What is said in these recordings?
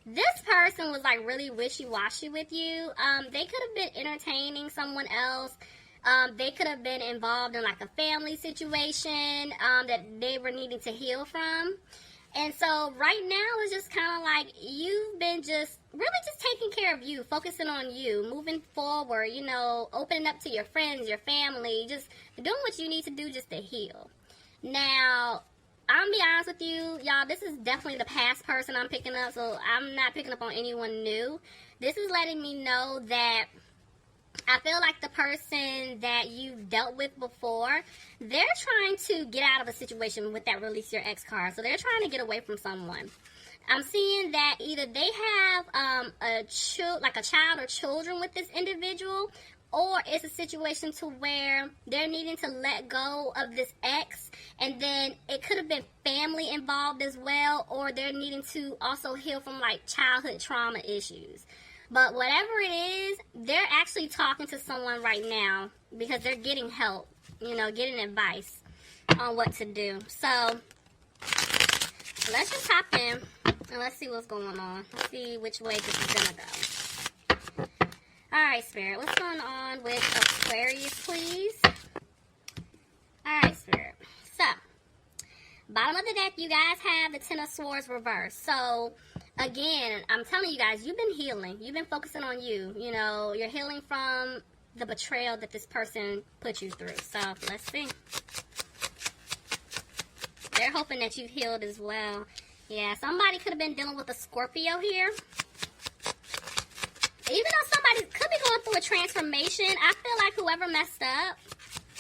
This person was like really wishy-washy with you. They could have been entertaining someone else. They could have been involved in like a family situation that they were needing to heal from. And so right now it's just kind of like you've been just really just taking care of you, focusing on you, moving forward, you know, opening up to your friends, your family, just doing what you need to do just to heal. Now, I'm gonna be honest with you, y'all, this is definitely the past person I'm picking up, so I'm not picking up on anyone new. This is letting me know that I feel like the person that you've dealt with before, they're trying to get out of a situation with that release your ex card. So they're trying to get away from someone. I'm seeing that either they have a child or children with this individual, or it's a situation to where they're needing to let go of this ex, and then it could have been family involved as well, or they're needing to also heal from like childhood trauma issues. But whatever it is, they're actually talking to someone right now because they're getting help, you know, getting advice on what to do. So let's just hop in and let's see what's going on. Let's see which way this is going to go. Alright, Spirit, what's going on with Aquarius, please? Alright, Spirit. So, bottom of the deck, you guys have the Ten of Swords reversed. So, again, I'm telling you guys, you've been healing. You've been focusing on you. You know, you're healing from the betrayal that this person put you through. So, let's see. They're hoping that you've healed as well. Yeah, somebody could have been dealing with a Scorpio here. Even though somebody could be going through a transformation, I feel like whoever messed up,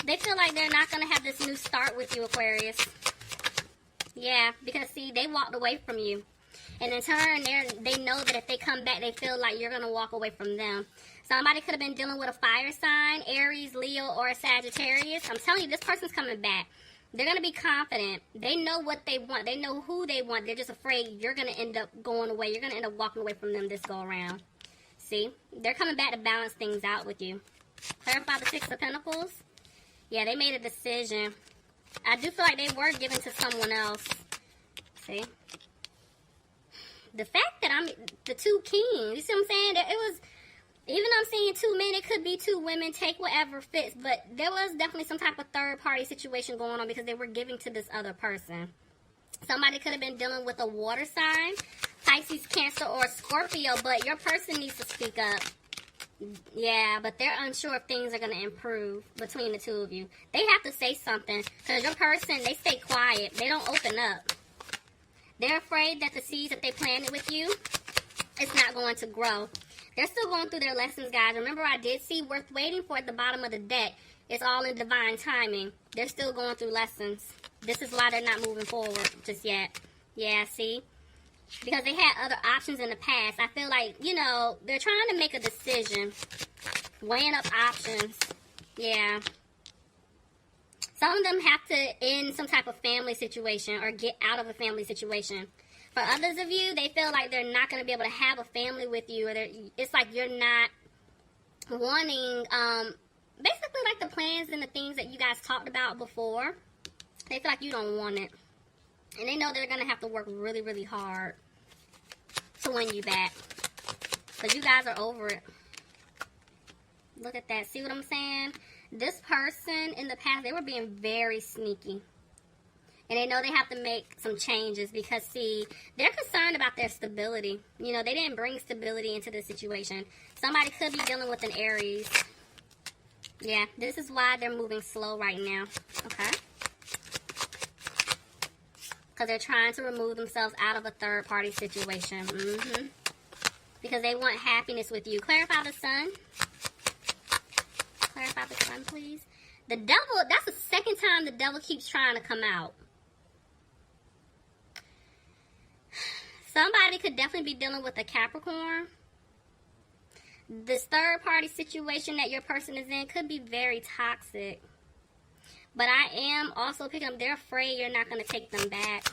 they feel like they're not going to have this new start with you, Aquarius. Yeah, because, see, they walked away from you. And in turn, they know that if they come back, they feel like you're going to walk away from them. Somebody could have been dealing with a fire sign, Aries, Leo, or a Sagittarius. I'm telling you, this person's coming back. They're going to be confident. They know what they want. They know who they want. They're just afraid you're going to end up going away. You're going to end up walking away from them this go around. See? They're coming back to balance things out with you. Clarify the Six of Pentacles. Yeah, they made a decision. I do feel like they were given to someone else. See? The fact that I'm the two kings, you see what I'm saying? That it was, even though I'm seeing two men, it could be two women, take whatever fits. But there was definitely some type of third-party situation going on because they were giving to this other person. Somebody could have been dealing with a water sign, Pisces, Cancer, or Scorpio, but your person needs to speak up. Yeah, but they're unsure if things are going to improve between the two of you. They have to say something because your person, they stay quiet. They don't open up. They're afraid that the seeds that they planted with you, it's not going to grow. They're still going through their lessons, guys. Remember, I did see worth waiting for at the bottom of the deck. It's all in divine timing. They're still going through lessons. This is why they're not moving forward just yet. Yeah, see? Because they had other options in the past. I feel like, you know, they're trying to make a decision. Weighing up options. Yeah. Some of them have to end some type of family situation or get out of a family situation. For others of you, they feel like they're not going to be able to have a family with you. Or it's like you're not wanting, basically like the plans and the things that you guys talked about before. They feel like you don't want it. And they know they're going to have to work really, really hard to win you back. Because you guys are over it. Look at that. See what I'm saying? This person in the past, they were being very sneaky. And they know they have to make some changes because, see, they're concerned about their stability. You know, they didn't bring stability into this situation. Somebody could be dealing with an Aries. Yeah, this is why they're moving slow right now. Okay? Because they're trying to remove themselves out of a third-party situation. Because they want happiness with you. Clarify the Sun. Clarify the Sun, please. The devil, that's the second time the devil keeps trying to come out. Somebody could definitely be dealing with a Capricorn. This third-party situation that your person is in could be very toxic. But I am also picking up, they're afraid you're not going to take them back.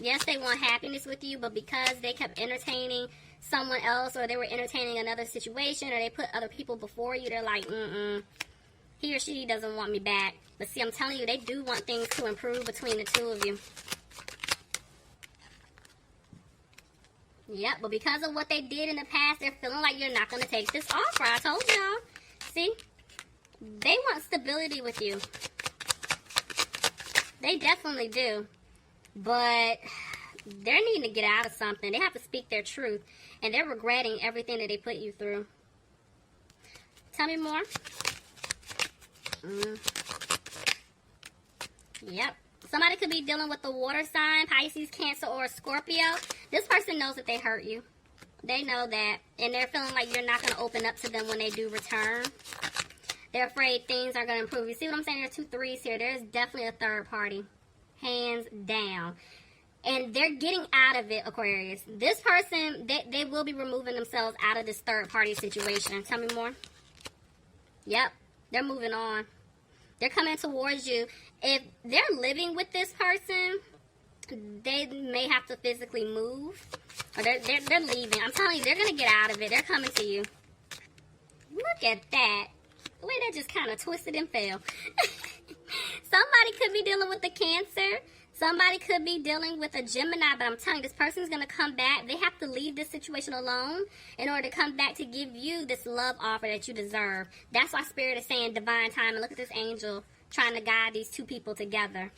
Yes, they want happiness with you, but because they kept entertaining someone else, or they were entertaining another situation, or they put other people before you, they're like, he or she doesn't want me back. But see, I'm telling you, they do want things to improve between the two of you. Yep, but because of what they did in the past, they're feeling like you're not going to take this offer. I told y'all. See? They want stability with you. They definitely do. But they're needing to get out of something. They have to speak their truth. And they're regretting everything that they put you through. Tell me more. Yep. Somebody could be dealing with the water sign, Pisces, Cancer, or Scorpio. This person knows that they hurt you. They know that. And they're feeling like you're not going to open up to them when they do return. They're afraid things are going to improve. You see what I'm saying? There's 2 3s here. There's definitely a third party. Hands down. And they're getting out of it, Aquarius. This person, they will be removing themselves out of this third party situation. Tell me more. Yep. They're moving on. They're coming towards you. If they're living with this person, they may have to physically move. Or they're leaving. I'm telling you, they're going to get out of it. They're coming to you. Look at that. The way that just kind of twisted and fell. Somebody could be dealing with a Cancer. Somebody could be dealing with a Gemini. But I'm telling you, this person's going to come back. They have to leave this situation alone in order to come back to give you this love offer that you deserve. That's why Spirit is saying divine time. And look at this angel trying to guide these 2 people together.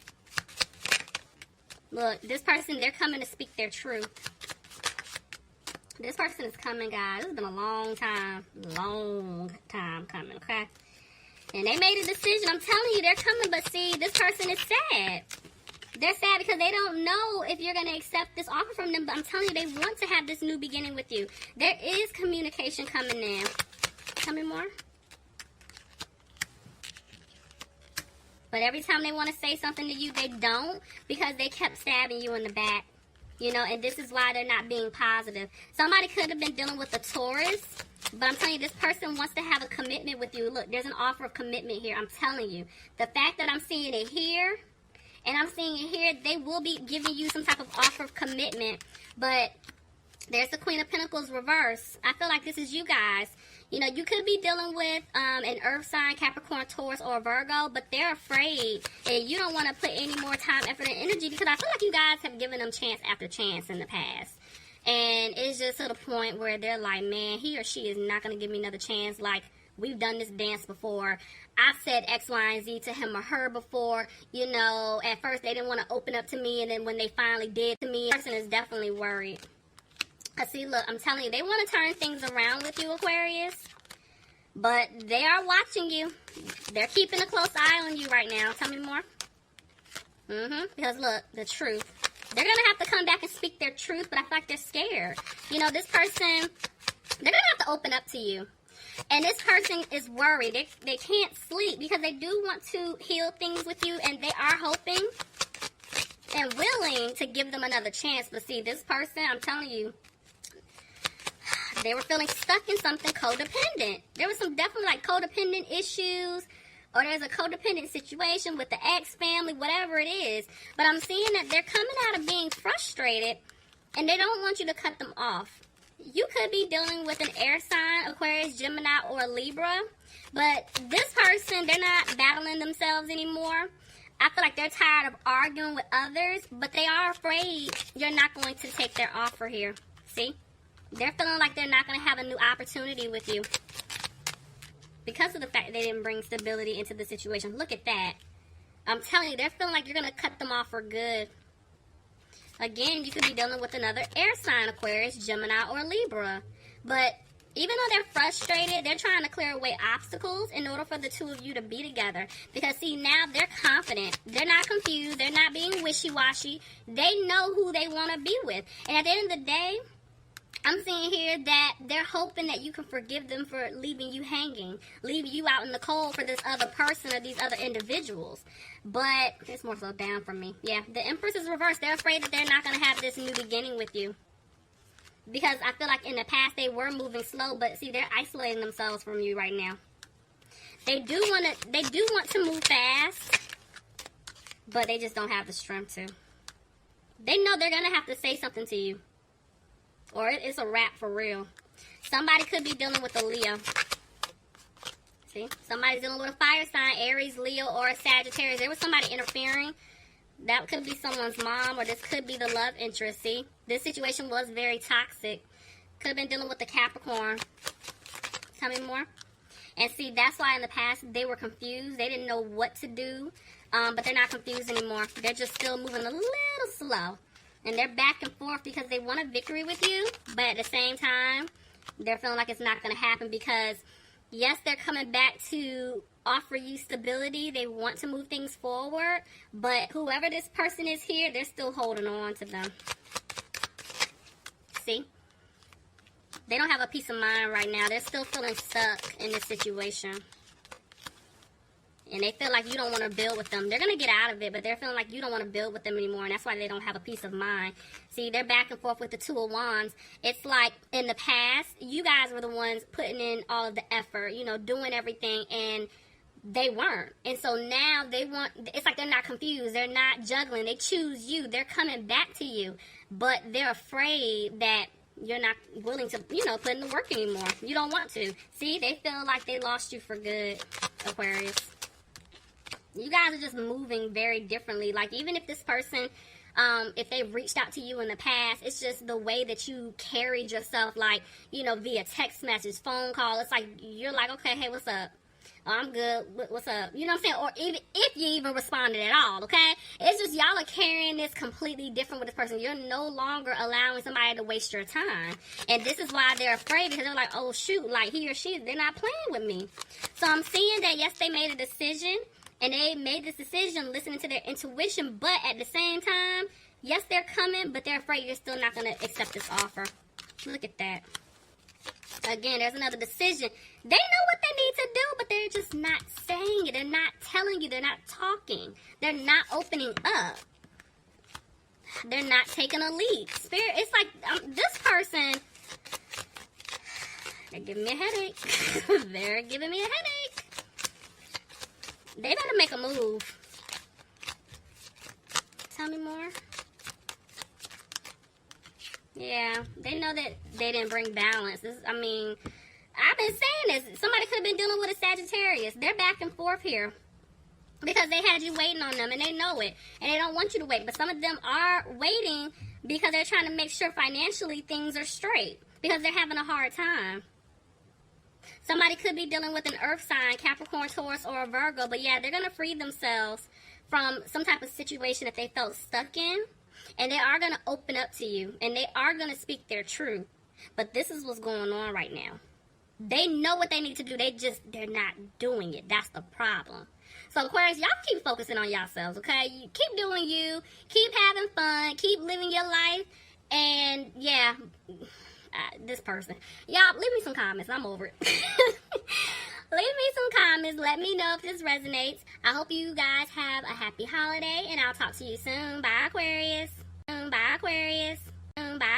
Look, this person, they're coming to speak their truth. This person is coming, guys. It's been a long time coming, okay? And they made a decision. I'm telling you, they're coming. But see, this person is sad. They're sad because they don't know if you're going to accept this offer from them. But I'm telling you, they want to have this new beginning with you. There is communication coming in. Tell me more. But every time they want to say something to you, they don't. Because they kept stabbing you in the back. You know, and this is why they're not being positive. Somebody could have been dealing with a Taurus. But I'm telling you, this person wants to have a commitment with you. Look, there's an offer of commitment here. I'm telling you. The fact that I'm seeing it here, and I'm seeing it here, they will be giving you some type of offer of commitment. But there's the Queen of Pentacles reverse. I feel like this is you guys. You know, you could be dealing with an earth sign, Capricorn, Taurus, or Virgo, but they're afraid. And you don't want to put any more time, effort, and energy because I feel like you guys have given them chance after chance in the past. And it's just to the point where they're like, man, he or she is not going to give me another chance. Like, we've done this dance before. I've said X, Y, and Z to him or her before. You know, at first they didn't want to open up to me. And then when they finally did to me, the person is definitely worried. I see, look, I'm telling you, they want to turn things around with you, Aquarius. But they are watching you. They're keeping a close eye on you right now. Tell me more. Because, look, the truth. They're going to have to come back and speak their truth, but I feel like they're scared. You know, this person, they're going to have to open up to you. And this person is worried. They can't sleep because they do want to heal things with you, and they are hoping and willing to give them another chance. But see, this person, I'm telling you, they were feeling stuck in something codependent. There was some definitely like codependent issues, or there's a codependent situation with the ex family, whatever it is. But I'm seeing that they're coming out of being frustrated, and they don't want you to cut them off. You could be dealing with an air sign, Aquarius, Gemini, or Libra. But this person, they're not battling themselves anymore. I feel like they're tired of arguing with others, but they are afraid you're not going to take their offer here. See? They're feeling like they're not going to have a new opportunity with you because of the fact that they didn't bring stability into the situation. Look at that. I'm telling you, they're feeling like you're going to cut them off for good. Again, you could be dealing with another air sign, Aquarius, Gemini, or Libra. But even though they're frustrated, they're trying to clear away obstacles in order for the two of you to be together. Because, see, now they're confident. They're not confused. They're not being wishy-washy. They know who they want to be with. And at the end of the day, I'm seeing here that they're hoping that you can forgive them for leaving you hanging, leaving you out in the cold for this other person or these other individuals. But it's more so down from me. Yeah, the Empress is reversed. They're afraid that they're not going to have this new beginning with you. Because I feel like in the past they were moving slow, but see, they're isolating themselves from you right now. They do want to move fast, but they just don't have the strength to. They know they're going to have to say something to you. Or it's a wrap for real. Somebody could be dealing with a Leo. See? Somebody's dealing with a fire sign, Aries, Leo, or a Sagittarius. There was somebody interfering That could be someone's mom, or this could be the love interest. See, this situation was very toxic. Could have been dealing with the Capricorn. Tell me more. And see, that's why in the past they were confused. They didn't know what to do. But they're not confused anymore. They're just still moving a little slow. And they're back and forth because they want a victory with you. But at the same time, they're feeling like it's not going to happen because, yes, they're coming back to offer you stability. They want to move things forward. But whoever this person is here, they're still holding on to them. See? They don't have a peace of mind right now. They're still feeling stuck in this situation. And they feel like you don't want to build with them. They're going to get out of it, but they're feeling like you don't want to build with them anymore. And that's why they don't have a peace of mind. See, they're back and forth with the Two of Wands. It's like in the past, you guys were the ones putting in all of the effort, you know, doing everything. And they weren't. And so now they want, it's like they're not confused. They're not juggling. They choose you. They're coming back to you. But they're afraid that you're not willing to, you know, put in the work anymore. You don't want to. See, they feel like they lost you for good, Aquarius. You guys are just moving very differently. Like, even if this person, if they've reached out to you in the past, it's just the way that you carried yourself, like, you know, via text message, phone call. It's like, you're like, okay, hey, what's up? Oh, I'm good. What's up? You know what I'm saying? Or even if you even responded at all, okay? It's just y'all are carrying this completely different with this person. You're no longer allowing somebody to waste your time. And this is why they're afraid, because they're like, oh, shoot, like he or she, they're not playing with me. So I'm seeing that, yes, they made a decision. And they made this decision listening to their intuition, but at the same time, yes, they're coming, but they're afraid you're still not going to accept this offer. Look at that. Again, there's another decision. They know what they need to do, but they're just not saying it. They're not telling you. They're not talking. They're not opening up. They're not taking a leap. Spirit, it's like this person, they're giving me a headache. They're giving me a headache. They better make a move. Tell me more. Yeah, they know that they didn't bring balance. I mean, I've been saying this. Somebody could have been dealing with a Sagittarius. They're back and forth here because they had you waiting on them, and they know it. And they don't want you to wait. But some of them are waiting because they're trying to make sure financially things are straight because they're having a hard time. Somebody could be dealing with an earth sign, Capricorn, Taurus, or a Virgo. But yeah, they're going to free themselves from some type of situation that they felt stuck in. And they are going to open up to you. And they are going to speak their truth. But this is what's going on right now. They know what they need to do. They're not doing it. That's the problem. So Aquarius, y'all keep focusing on yourselves, okay? You keep doing you. Keep having fun. Keep living your life. And yeah, this person. Y'all, leave me some comments. I'm over it. Leave me some comments. Let me know if this resonates. I hope you guys have a happy holiday. And I'll talk to you soon. Bye, Aquarius. Bye, Aquarius. Bye.